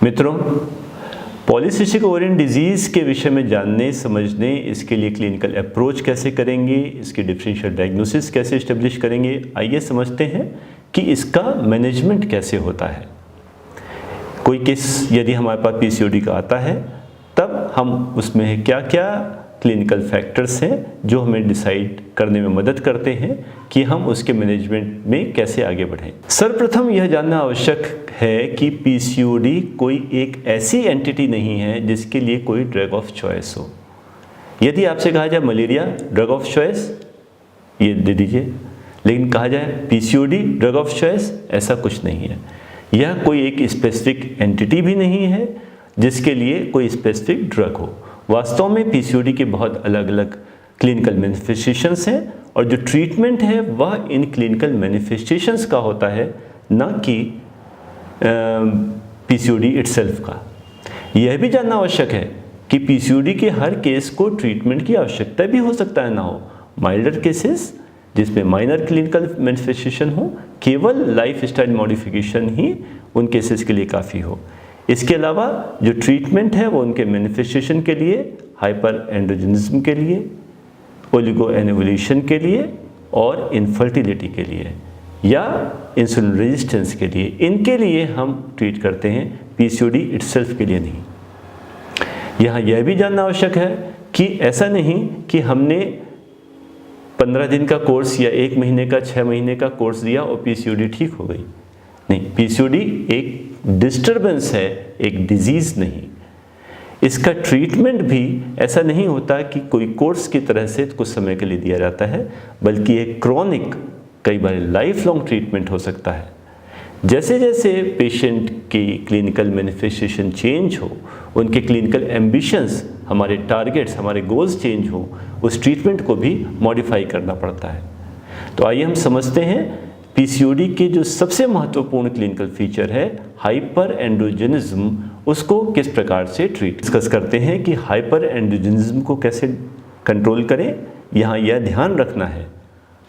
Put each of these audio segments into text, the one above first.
मित्रों, polycystic ovarian disease के विषय में जानने समझने, इसके लिए क्लिनिकल अप्रोच कैसे करेंगे, इसकी डिफरेंशियल डायग्नोसिस कैसे इस्टेब्लिश करेंगे, आइए समझते हैं कि इसका मैनेजमेंट कैसे होता है। कोई केस यदि हमारे पास पीसीओडी का आता है तब हम उसमें क्या क्या क्लिनिकल फैक्टर्स हैं जो हमें डिसाइड करने में मदद करते हैं कि हम उसके मैनेजमेंट में कैसे आगे बढ़ें। सर्वप्रथम यह जानना आवश्यक है कि पीसीओडी कोई एक ऐसी एंटिटी नहीं है जिसके लिए कोई ड्रग ऑफ चॉइस हो। यदि आपसे कहा जाए मलेरिया ड्रग ऑफ चॉइस, ये दे दीजिए, लेकिन कहा जाए पीसीओडी ड्रग ऑफ चॉइस, ऐसा कुछ नहीं है। यह कोई एक स्पेसिफिक एंटिटी भी नहीं है जिसके लिए कोई स्पेसिफिक ड्रग हो। वास्तव में पीसीओडी के बहुत अलग अलग क्लिनिकल मैनिफेस्टेशंस हैं और जो ट्रीटमेंट है वह इन क्लिनिकल मैनिफेस्टेशंस का होता है, ना कि पीसीओडी इटसेल्फ का। यह भी जानना आवश्यक है कि पीसीओडी के हर केस को ट्रीटमेंट की आवश्यकता भी हो सकता है ना हो। माइल्डर केसेस जिसमें माइनर क्लिनिकल मैनिफेस्टेशन हो, केवल लाइफ स्टाइल मॉडिफिकेशन ही उन केसेस के लिए काफ़ी हो। इसके अलावा जो ट्रीटमेंट है वो उनके मैनिफेस्टेशन के लिए, हाइपर एंड्रोजनिज्म के लिए, ओलिगो एनिवुलेशन के लिए और इनफर्टिलिटी के लिए या इंसुलिन रेजिस्टेंस के लिए, इनके लिए हम ट्रीट करते हैं, पीसीओडी इटसेल्फ के लिए नहीं। यहाँ यह भी जानना आवश्यक है कि ऐसा नहीं कि हमने 15 दिन का कोर्स या 1 महीने का 6 महीने का कोर्स दिया और पीसीओडी ठीक हो गई। नहीं, पीसीओडी एक डिस्टर्बेंस है, एक डिजीज़ नहीं। इसका ट्रीटमेंट भी ऐसा नहीं होता कि कोई कोर्स की तरह से कुछ समय के लिए दिया जाता है, बल्कि एक क्रॉनिक, कई बार लाइफ लॉन्ग ट्रीटमेंट हो सकता है। जैसे जैसे पेशेंट की क्लिनिकल मैनिफेस्टेशन चेंज हो, उनके क्लिनिकल एम्बिशंस, हमारे टारगेट्स, हमारे गोल्स चेंज हो, उस ट्रीटमेंट को भी मॉडिफाई करना पड़ता है। तो आइए हम समझते हैं पीसीओडी के जो सबसे महत्वपूर्ण क्लिनिकल फीचर है हाइपर एंड्रोजनिज्म, उसको किस प्रकार से डिस्कस करते हैं कि हाइपर एंड्रोजनिज्म को कैसे कंट्रोल करें। यहाँ यह ध्यान रखना है,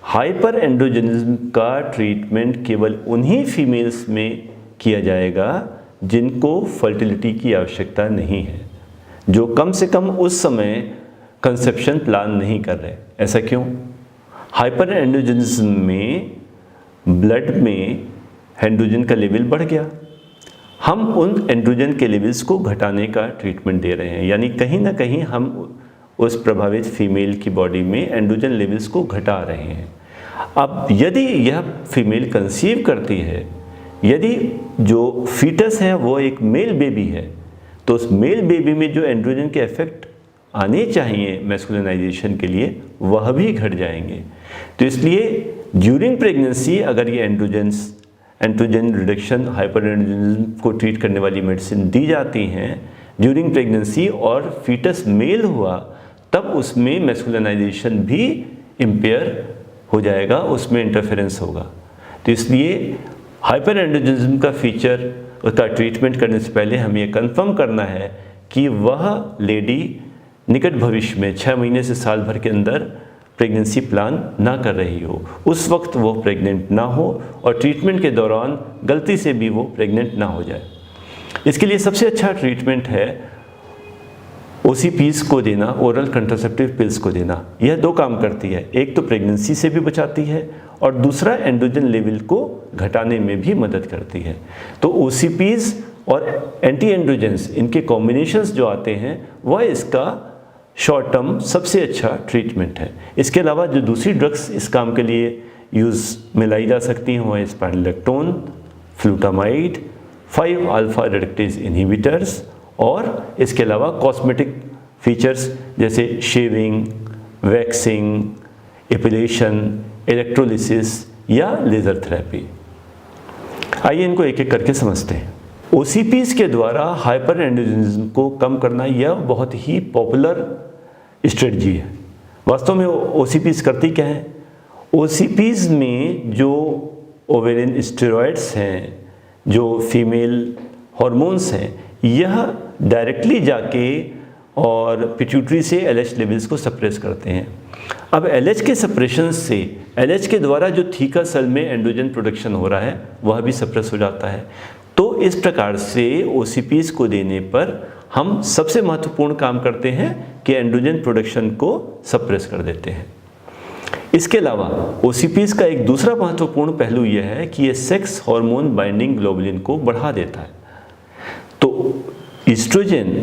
हाइपर एंड्रोजनिज्म का ट्रीटमेंट केवल उन्हीं फीमेल्स में किया जाएगा जिनको फर्टिलिटी की आवश्यकता नहीं है, जो कम से कम उस समय कंसेप्शन प्लान नहीं कर रहे। ऐसा क्यों? हाइपर एंड्रोजनिज्म में ब्लड में एंड्रोजन का लेवल बढ़ गया, हम उन एंड्रोजन के लेवल्स को घटाने का ट्रीटमेंट दे रहे हैं, यानी कहीं ना कहीं हम उस प्रभावित फीमेल की बॉडी में एंड्रोजन लेवल्स को घटा रहे हैं। अब यदि यह फीमेल कंसीव करती है, यदि जो फीटस है वो एक मेल बेबी है, तो उस मेल बेबी में जो एंड्रोजन के इफेक्ट आने चाहिए मैस्कुलिनाइजेशन के लिए, वह भी घट जाएंगे। तो इसलिए ड्यूरिंग प्रेगनेंसी अगर ये एंड्रोजन रिडक्शन, हाइपर एंड्रोजनिज्म को ट्रीट करने वाली मेडिसिन दी जाती हैं ड्यूरिंग प्रेगनेंसी और फीटस मेल हुआ, तब उसमें मैस्कुलिनाइजेशन भी इम्पेयर हो जाएगा, उसमें इंटरफेरेंस होगा। तो इसलिए हाइपर एंड्रोजनिज्म का फीचर, उसका ट्रीटमेंट करने से पहले हमें ये कंफर्म करना है कि वह लेडी निकट भविष्य में 6 महीने से साल भर के अंदर प्रेगनेंसी प्लान ना कर रही हो, उस वक्त वो प्रेग्नेंट ना हो और ट्रीटमेंट के दौरान गलती से भी वो प्रेग्नेंट ना हो जाए। इसके लिए सबसे अच्छा ट्रीटमेंट है ओसीपीज को देना, ओरल कंट्रासेप्टिव पिल्स को देना। यह 2 काम करती है, एक तो प्रेगनेंसी से भी बचाती है और दूसरा एंड्रोजन लेवल को घटाने में भी मदद करती है। तो ओसीपीज और एंटी एंड्रोजेंस, इनके कॉम्बिनेशंस जो आते हैं, वह इसका शॉर्ट टर्म सबसे अच्छा ट्रीटमेंट है। इसके अलावा जो दूसरी ड्रग्स इस काम के लिए यूज़ में लाई जा सकती हैं वो है स्पाइनोलेक्टोन, फ्लूटामाइड, 5 अल्फा रिडक्टेज इनहिबिटर्स और इसके अलावा कॉस्मेटिक फीचर्स जैसे शेविंग, वैक्सिंग, एपिलेशन, इलेक्ट्रोलिसिस या लेज़र थेरेपी। आइए इनको एक एक करके समझते हैं। ओसीपीज के द्वारा हाइपर एंड्रोजनिज्म को कम करना यह बहुत ही पॉपुलर स्ट्रेटजी है। वास्तव में ओसीपीज करती क्या है? ओसीपीज में जो ओवेरियन स्टेरॉइड्स हैं, जो फीमेल हार्मोन्स हैं, यह डायरेक्टली जाके और पिट्यूटरी से एलएच लेवल्स को सप्रेस करते हैं। अब एलएच के सप्रेशन से, एलएच के द्वारा जो थीका सेल में एंड्रोजन प्रोडक्शन हो रहा है वह भी सप्रेस हो जाता है। तो इस प्रकार से OCPs को देने पर हम सबसे महत्वपूर्ण काम करते हैं कि एंड्रोजन प्रोडक्शन को सप्रेस कर देते हैं। इसके अलावा OCPs का एक दूसरा महत्वपूर्ण पहलू यह है कि ये सेक्स हार्मोन बाइंडिंग ग्लोबुलिन को बढ़ा देता है। तो ईस्ट्रोजन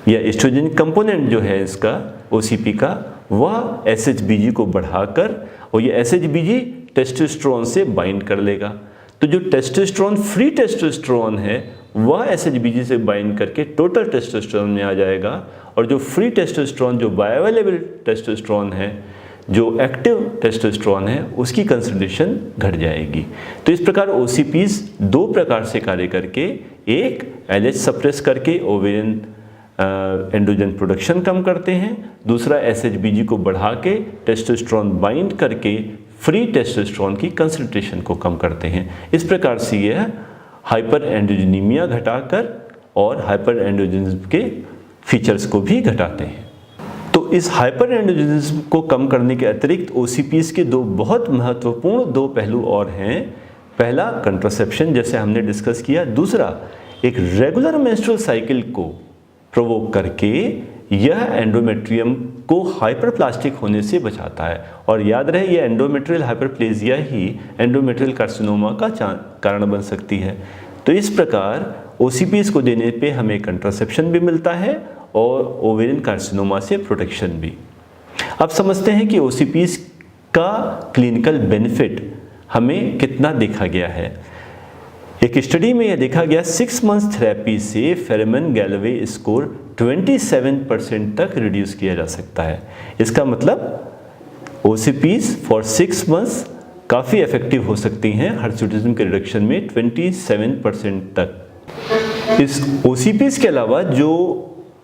या ईस्ट्रोजन कंपोनेंट जो है इसका OCP का, वह SHBG को बढ़ाकर, और ये SHBG टेस्टोस्टेरोन से बाइंड कर लेगा। तो जो टेस्टोस्टेरोन फ्री टेस्टोस्टेरोन है वह SHBG से बाइंड करके टोटल टेस्टोस्टेरोन में आ जाएगा, और जो फ्री टेस्टोस्टेरोन, जो बायोअवेलेबल टेस्टोस्टेरोन है, जो एक्टिव टेस्टोस्टेरोन है, उसकी कंसंट्रेशन घट जाएगी। तो इस प्रकार OCPs दो प्रकार से कार्य करके, एक LH सप्रेस करके ओवेरियन एंड्रोजन प्रोडक्शन कम करते हैं, दूसरा SHBG को बढ़ा के टेस्टोस्टेरोन बाइंड करके फ्री टेस्टोस्टेरोन की कंसंट्रेशन को कम करते हैं। इस प्रकार से यह हाइपर एंड्रोजेनिमिया घटाकर और हाइपर एंड्रोजेनिज्म के फीचर्स को भी घटाते हैं। तो इस हाइपर एंड्रोजेनिज्म को कम करने के अतिरिक्त OCPs के दो बहुत महत्वपूर्ण दो पहलू और हैं। पहला कंट्रासेप्शन, जैसे हमने डिस्कस किया। दूसरा, एक रेगुलर मेंस्ट्रुअल साइकिल को प्रोवोक करके यह एंडोमेट्रियम को हाइपरप्लास्टिक होने से बचाता है। और याद रहे, यह एंडोमेट्रियल हाइपरप्लेजिया ही एंडोमेट्रियल कार्सिनोमा का कारण बन सकती है। तो इस प्रकार OCPs को देने पे हमें कंट्रासेप्शन भी मिलता है और ओवेरियन कार्सिनोमा से प्रोटेक्शन भी। अब समझते हैं कि OCPs का क्लिनिकल बेनिफिट हमें कितना देखा गया है। एक स्टडी में यह देखा गया 6 मंथ्स थेरेपी से फेरेमन गैलवे स्कोर 27% तक रिड्यूस किया जा सकता है। इसका मतलब OCPs फॉर 6 मंथ्स काफ़ी इफेक्टिव हो सकती हैं हर्सुटिज्म के रिडक्शन में 27% तक। इस OCPs के अलावा जो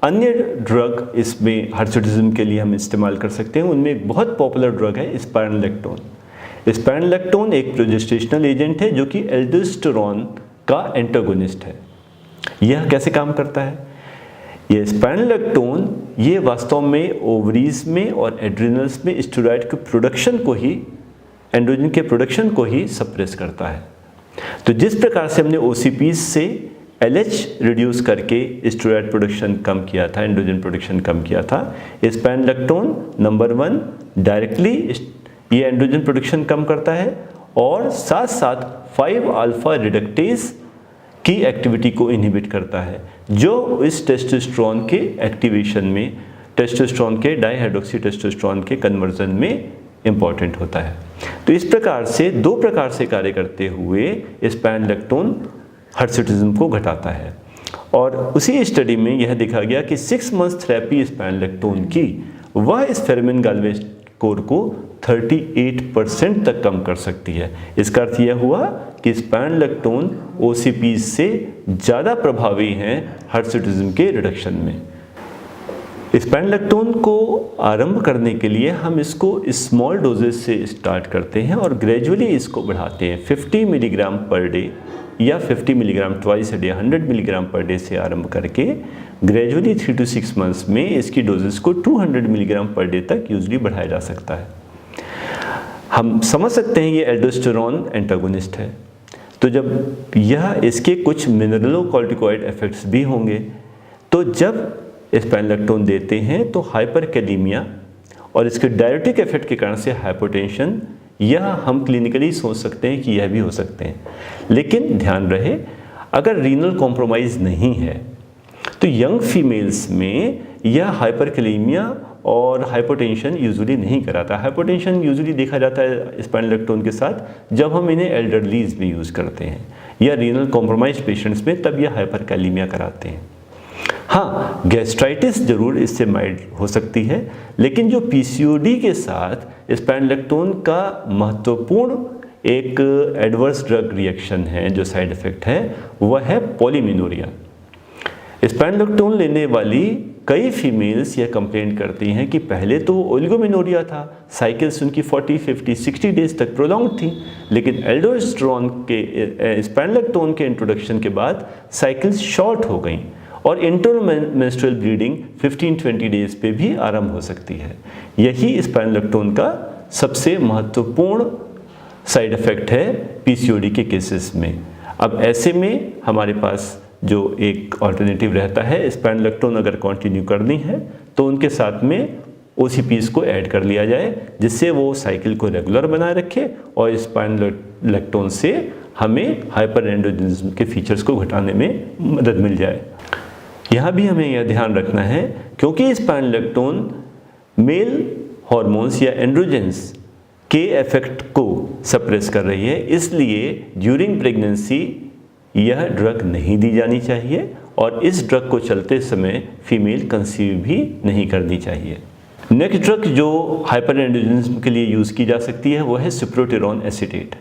अन्य ड्रग इसमें हर्सुटिज्म के लिए हम इस्तेमाल कर सकते हैं, उनमें एक बहुत पॉपुलर ड्रग है स्पाइरोलेक्टोन। स्पाइरोलेक्टोन एक प्रोजेस्टेशनल एजेंट है जो कि एल्डोस्टेरोन का एंटागोनिस्ट है। यह कैसे काम करता है? यह स्पाइरोलेक्टोन ये वास्तव में ओवरीज में और एड्रिनल्स में स्टेरॉइड के प्रोडक्शन को ही, एंड्रोजन के प्रोडक्शन को ही सप्रेस करता है। तो जिस प्रकार से हमने OCPs से LH रिड्यूस करके स्टेरॉइड प्रोडक्शन कम किया था, एंड्रोजन प्रोडक्शन कम किया था, स्पाइरोलेक्टोन नंबर 1 डायरेक्टली ये एंड्रोजन प्रोडक्शन कम करता है और साथ साथ 5 अल्फा रिडक्टेज की एक्टिविटी को इनहिबिट करता है, जो इस टेस्टोस्टेरोन के एक्टिवेशन में, टेस्टोस्टेरोन के डाइहाइड्रोक्सी टेस्टोस्टेरोन के कन्वर्जन में इंपॉर्टेंट होता है। तो इस प्रकार से दो प्रकार से कार्य करते हुए स्पाइरोलेक्टोन हर्सुटिज्म को घटाता है। और उसी स्टडी में यह देखा गया कि 6 मंथ्स थेरेपी स्पाइरोलेक्टोन की वह इस फेरेमन गैलवे स्कोर को 38% तक कम कर सकती है। इसका अर्थ यह हुआ कि स्पाइरोलेक्टोन OCPs से ज़्यादा प्रभावी हैं हर्सुटिज्म के रिडक्शन में। स्पाइरोलेक्टोन को आरंभ करने के लिए हम इसको स्मॉल डोजेस से स्टार्ट करते हैं और ग्रेजुअली इसको बढ़ाते हैं। 50 मिलीग्राम पर डे या 50 milligram twice a day, 100 milligram per day से आरंभ करके ग्रेजुअली 3 to 6 मंथ्स में इसकी डोजेस को 200 मिलीग्राम पर डे तक यूजली बढ़ाया जा सकता है। हम समझ सकते हैं ये एल्डोस्टेरोन एंटागोनिस्ट है, तो जब यह इसके कुछ मिनरलोकॉर्टिकॉइड इफेक्ट्स भी होंगे, तो जब स्पाइरोलेक्टोन देते हैं तो हाइपरकैलीमिया और इसके डायरेटिक इफेक्ट के कारण से हाइपोटेंशन, यह हम क्लिनिकली सोच सकते हैं कि यह भी हो सकते हैं। लेकिन ध्यान रहे, अगर रीनल कॉम्प्रोमाइज़ नहीं है तो यंग फीमेल्स में यह हाइपरकैलीमिया और हाइपोटेंशन यूजुअली नहीं कराता। हाइपोटेंशन यूजुअली देखा जाता है स्पाइरोलेक्टोन के साथ जब हम इन्हें एल्डरलीज में यूज़ करते हैं या रीनल कॉम्प्रोमाइज पेशेंट्स में, तब यह हाइपरकैलीमिया कराते हैं। हाँ, गैस्ट्राइटिस जरूर इससे माइल्ड हो सकती है, लेकिन जो PCOD के साथ स्पाइरोलेक्टोन का महत्वपूर्ण एक एडवर्स ड्रग रिएक्शन है, जो साइड इफेक्ट है, वह है पॉलीमिनोरिया। स्पाइरोलेक्टोन लेने वाली कई फीमेल्स यह कंप्लेंट करती हैं कि पहले तो ओलिगोमिनोरिया था, साइकिल्स उनकी 40, 50, 60 डेज तक प्रोलॉन्ग थी, लेकिन एल्डोस्टेरोन के स्पाइरोलेक्टोन के इंट्रोडक्शन के बाद साइकिल्स शॉर्ट हो गई और इंटरमेंस्ट्रुअल ब्लीडिंग 15-20 डेज पे भी आरंभ हो सकती है। यही स्पाइरोलेक्टोन का सबसे महत्वपूर्ण साइड इफेक्ट है PCOD के केसेस में। अब ऐसे में हमारे पास जो एक ऑल्टरनेटिव रहता है, स्पाइनोलेक्टोन अगर कंटिन्यू करनी है तो उनके साथ में OCPs को ऐड कर लिया जाए, जिससे वो साइकिल को रेगुलर बनाए रखे और स्पाइनोलेक्टोन से हमें हाइपरएंड्रोजनिज्म के फीचर्स को घटाने में मदद मिल जाए। यहाँ भी हमें यह ध्यान रखना है, क्योंकि स्पाइनोलेक्टोन मेल हॉर्मोन्स या एंड्रोजेंस के इफेक्ट को सप्रेस कर रही है, इसलिए ड्यूरिंग प्रेगनेंसी यह ड्रग नहीं दी जानी चाहिए और इस ड्रग को चलते समय फीमेल कंसीव भी नहीं करनी चाहिए। नेक्स्ट ड्रग जो हाइपरएंड्रोजनिज्म के लिए यूज़ की जा सकती है वो है सिप्रोटेरॉन एसीटेट।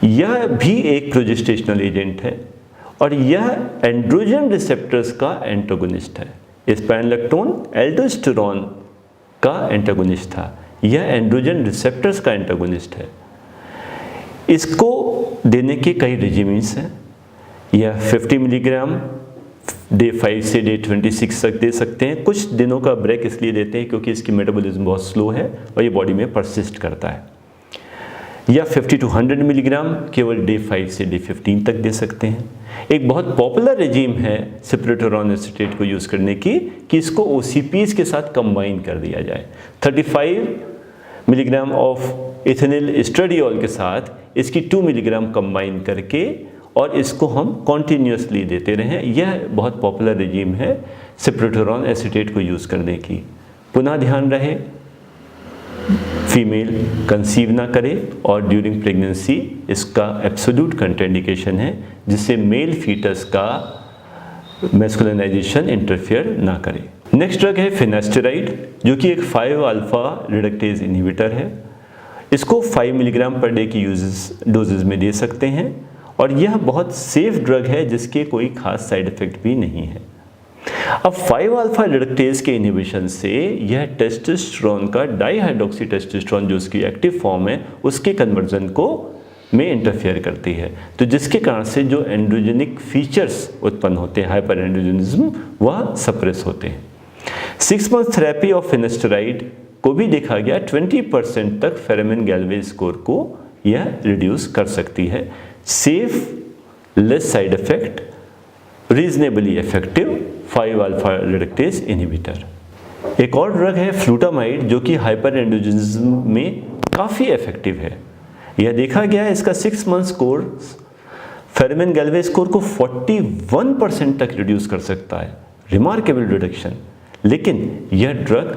यह भी एक प्रोजेस्टेशनल एजेंट है और यह एंड्रोजन रिसेप्टर्स का एंटागोनिस्ट है। स्पाइनोलेक्टोन एल्डोस्टेरोन का एंटागोनिस्ट था, यह एंड्रोजन रिसेप्टर्स का एंटागोनिस्ट है। इसको देने के कई रेजिमेंट्स हैं। यह 50 मिलीग्राम डे 5 से डे 26 तक दे सकते हैं। कुछ दिनों का ब्रेक इसलिए देते हैं क्योंकि इसकी मेटाबॉलिज्म बहुत स्लो है और ये बॉडी में परसिस्ट करता है। या 50 to 100 मिलीग्राम केवल डे 5 से डे 15 तक दे सकते हैं। एक बहुत पॉपुलर रेजिम है सिप्रोटेरॉन एसीटेट को यूज़ करने की कि इसको OCPs के साथ कंबाइन कर दिया जाए। 35 मिलीग्राम ऑफ इथेनिल एस्ट्रेडियोल के साथ इसकी 2 मिलीग्राम कंबाइन करके और इसको हम कॉन्टीन्यूसली देते रहें। यह बहुत पॉपुलर रेजिम है सिप्रोटेरॉन एसीटेट को यूज़ करने की। पुनः ध्यान रहे, फीमेल कंसीव ना करे और ड्यूरिंग प्रेगनेंसी इसका एब्सोल्यूट कंट्राइंडिकेशन है, जिससे मेल फीटस का मैस्कुलिनाइजेशन इंटरफेयर ना करे। नेक्स्ट ड्रग है फिनेस्टेराइड, जो कि एक 5 अल्फा रिडक्टेज इनहिबिटर है। इसको 5 मिलीग्राम पर डे की डोजेज में दे सकते हैं और यह बहुत सेफ ड्रग है जिसके कोई खास साइड इफेक्ट भी नहीं है। अब 5 अल्फा रिडक्टेज के इनहिबिशन से यह टेस्टोस्टेरोन का डाइहाइड्रोक्सी टेस्टोस्टेरोन जो उसकी एक्टिव फॉर्म है उसके कन्वर्जन को में इंटरफेयर करती है, तो जिसके कारण से जो एंड्रोजेनिक फीचर्स उत्पन्न होते हैं हाइपर एंड्रोजनिज्म वह सप्रेस होते हैं। 6 मंथ थेरेपी ऑफ फिनेस्टेराइड को भी देखा गया 20% तक फेरेमिन गैल्वे स्कोर को यह रिड्यूस कर सकती है। Safe, less side effect, reasonably effective 5 alpha reductase inhibitor. एक और ड्रग है फ्लूटामाइड, जो कि हाइपर एंड्रोजनिज्म में काफ़ी इफेक्टिव है। यह देखा गया है इसका 6 मंथ स्कोर फेरेमिन गैल्वे स्कोर को 41% तक रिड्यूस कर सकता है, रिमार्केबल रिडक्शन। लेकिन यह ड्रग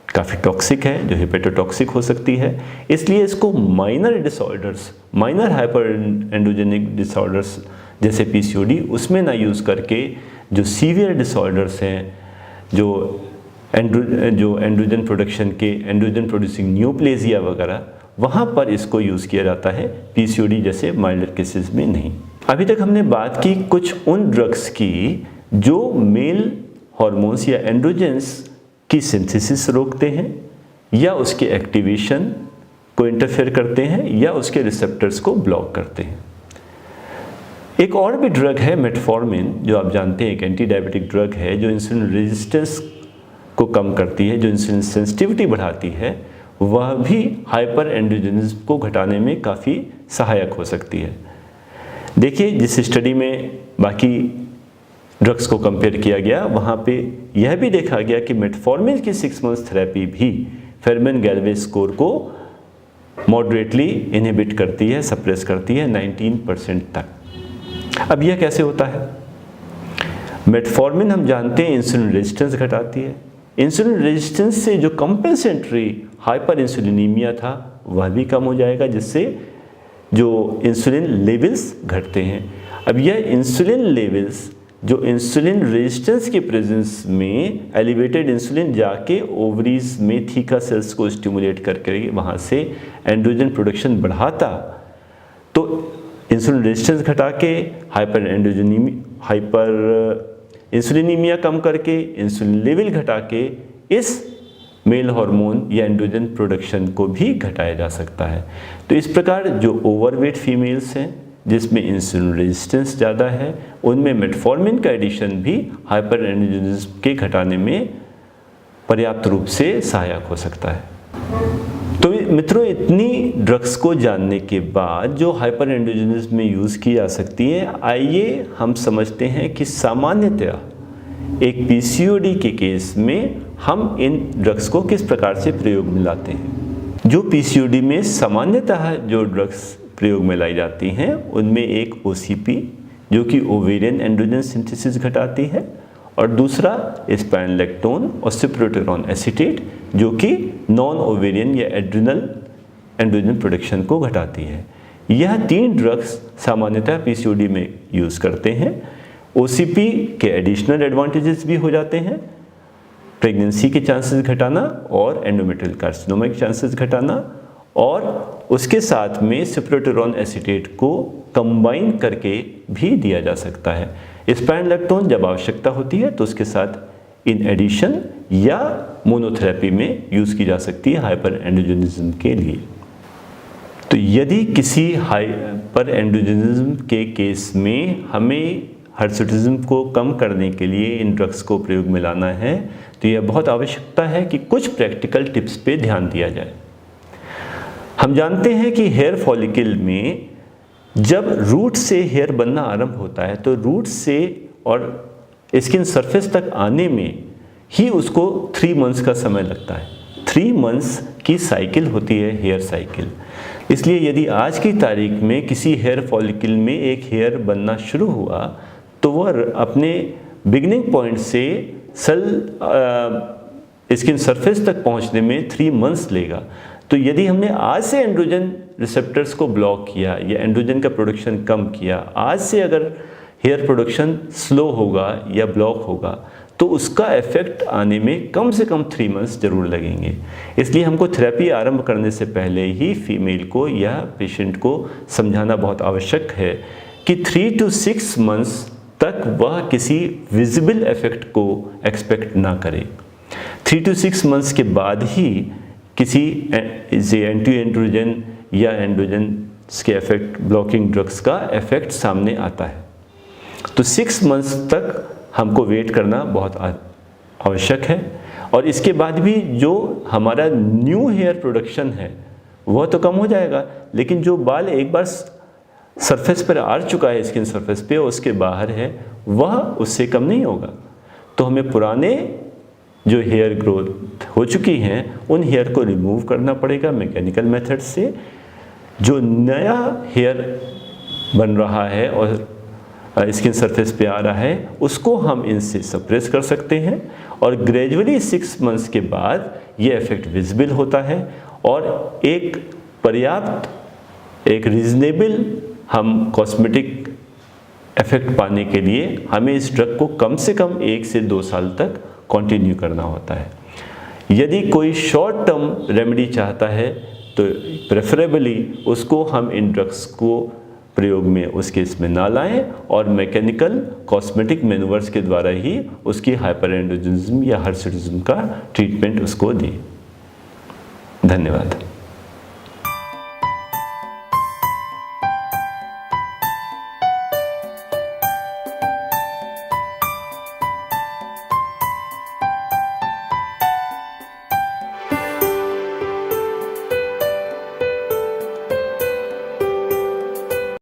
काफ़ी टॉक्सिक है, जो हेपेटोटॉक्सिक हो सकती है, इसलिए इसको minor disorders, minor hyper androgenic disorders जैसे PCOD उसमें ना यूज़ करके जो सीवियर डिसऑर्डर्स हैं, जो एंड्रोजन प्रोडक्शन के एंड्रोजन प्रोड्यूसिंग न्यूप्लेजिया वगैरह, वहाँ पर इसको यूज़ किया जाता है, PCOD जैसे माइल्डर केसेस में नहीं। अभी तक हमने बात की कुछ उन ड्रग्स की जो मेल हॉर्मोन्स या एंड्रोजेंस की सिंथेसिस रोकते हैं या उसके एक्टिवेशन को इंटरफेयर करते हैं या उसके रिसेप्टर्स को ब्लॉक करते हैं। एक और भी ड्रग है मेटफॉर्मिन, जो आप जानते हैं एक एंटी डायबिटिक ड्रग है जो इंसुलिन रेजिस्टेंस को कम करती है, जो इंसुलिन सेंसिटिविटी बढ़ाती है, वह भी हाइपर एंड्रोजनिज्म को घटाने में काफ़ी सहायक हो सकती है। देखिए, जिस स्टडी में बाकी ड्रग्स को कंपेयर किया गया वहाँ पे यह भी देखा गया कि मेटफॉर्मिन की 6 मंथ्स थेरेपी भी फेरेमिन गैल्वे स्कोर को मॉडरेटली इनहिबिट करती है, सप्रेस करती है 19% तक। अब यह कैसे होता है? मेटफॉर्मिन हम जानते हैं इंसुलिन रेजिस्टेंस घटाती है। इंसुलिन रेजिस्टेंस से जो कंपेंसेटरी हाइपर इंसुलिनीमिया था वह भी कम हो जाएगा, जिससे जो इंसुलिन लेवल्स घटते हैं। अब यह इंसुलिन लेवल्स जो इंसुलिन रेजिस्टेंस के प्रेजेंस में एलिवेटेड इंसुलिन जाके ओवरीज में थीका सेल्स को स्टिमुलेट करके वहाँ से एंड्रोजन प्रोडक्शन बढ़ाता, तो इंसुलिन रेजिस्टेंस घटा के हाइपर इंसुलिनीमिया कम करके इंसुलिन लेवल घटा के इस मेल हार्मोन या एंड्रोजन प्रोडक्शन को भी घटाया जा सकता है। तो इस प्रकार जो ओवरवेट फीमेल्स हैं जिसमें इंसुलिन रेजिस्टेंस ज़्यादा है, उनमें मेटफॉर्मिन का एडिशन भी हाइपर एंड्रोजनिज्म के घटाने में पर्याप्त रूप से सहायक हो सकता है। तो मित्रों, इतनी ड्रग्स को जानने के बाद जो हाइपर एंड्रोजनिज्म में यूज़ की जा सकती है, आइए हम समझते हैं कि सामान्यतया एक पीसीओडी के केस में हम इन ड्रग्स को किस प्रकार से प्रयोग में लाते हैं। जो पीसीओडी में सामान्यतः जो ड्रग्स प्रयोग में लाई जाती हैं उनमें एक ओसीपी जो कि ओवेरियन एंड्रोजन सिंथेसिस घटाती है, और दूसरा स्पाइनोलेक्टोन और सिप्रोटेरॉन एसीटेट जो कि नॉन ओवेरियन या एड्रिनल एंड्रोजन प्रोडक्शन को घटाती है। यह 3 ड्रग्स सामान्यतः पीसीओडी में यूज़ करते हैं। ओसीपी के एडिशनल एडवांटेजेस भी हो जाते हैं, प्रेगनेंसी के चांसेस घटाना और एंडोमेट्रियल कार्सिनोमा के चांसेस घटाना, और उसके साथ में सिप्रोटेरॉन एसीटेट को कंबाइन करके भी दिया जा सकता है। स्पाइनोलेक्टोन जब आवश्यकता होती है तो उसके साथ इन एडिशन या मोनोथेरेपी में यूज़ की जा सकती है हाइपर एंड्रोजनिज्म के लिए। तो यदि किसी हाइपर एंड्रोजनिज्म के केस में हमें हिर्सुटिज्म को कम करने के लिए इन ड्रग्स को प्रयोग में लाना है तो यह बहुत आवश्यकता है कि कुछ प्रैक्टिकल टिप्स पे ध्यान दिया जाए। हम जानते हैं कि हेयर फॉलिकल में जब रूट से हेयर बनना आरंभ होता है तो रूट से और स्किन सरफेस तक आने में ही उसको 3 मंथ्स का समय लगता है। 3 मंथ्स की साइकिल होती है हेयर साइकिल। इसलिए यदि आज की तारीख में किसी हेयर फॉलिकल में एक हेयर बनना शुरू हुआ तो वह अपने बिगिनिंग पॉइंट से सेल स्किन सरफेस तक पहुंचने में 3 मंथ्स लेगा। तो यदि हमने आज से एंड्रोजन रिसेप्टर्स को ब्लॉक किया या एंड्रोजन का प्रोडक्शन कम किया, आज से अगर हेयर प्रोडक्शन स्लो होगा या ब्लॉक होगा तो उसका इफेक्ट आने में कम से कम 3 मंथ्स जरूर लगेंगे। इसलिए हमको थेरेपी आरंभ करने से पहले ही फीमेल को या पेशेंट को समझाना बहुत आवश्यक है कि 3 to 6 मंथ्स तक वह किसी विजिबल इफेक्ट को एक्सपेक्ट ना करे। 3 to 6 मंथ्स के बाद ही किसी एंटी एंड्रोजन या एंड्रोजन के इफेक्ट ब्लॉकिंग ड्रग्स का इफेक्ट सामने आता है। तो 6 मंथ्स तक हमको वेट करना बहुत आवश्यक है, और इसके बाद भी जो हमारा न्यू हेयर प्रोडक्शन है वह तो कम हो जाएगा, लेकिन जो बाल एक बार सरफेस पर आ चुका है स्किन सरफेस पे उसके बाहर है वह उससे कम नहीं होगा। तो हमें पुराने जो हेयर ग्रोथ हो चुकी हैं उन हेयर को रिमूव करना पड़ेगा मैकेनिकल मेथड से। जो नया हेयर बन रहा है और स्किन सरफेस पे आ रहा है उसको हम इनसे सप्रेस कर सकते हैं, और ग्रेजुअली 6 मंथ्स के बाद ये इफेक्ट विजिबल होता है, और एक पर्याप्त एक रीजनेबल हम कॉस्मेटिक इफेक्ट पाने के लिए हमें इस ड्रग को कम से कम 1 से 2 साल तक कंटिन्यू करना होता है। यदि कोई शॉर्ट टर्म रेमेडी चाहता है तो प्रेफरेबली उसको हम इन ड्रग्स को प्रयोग में उस केस में ना लाएं और मैकेनिकल कॉस्मेटिक मैनूवर्स के द्वारा ही उसकी हाइपर एंड्रोजनिज्म या हिर्सुटिज्म का ट्रीटमेंट उसको दें। धन्यवाद।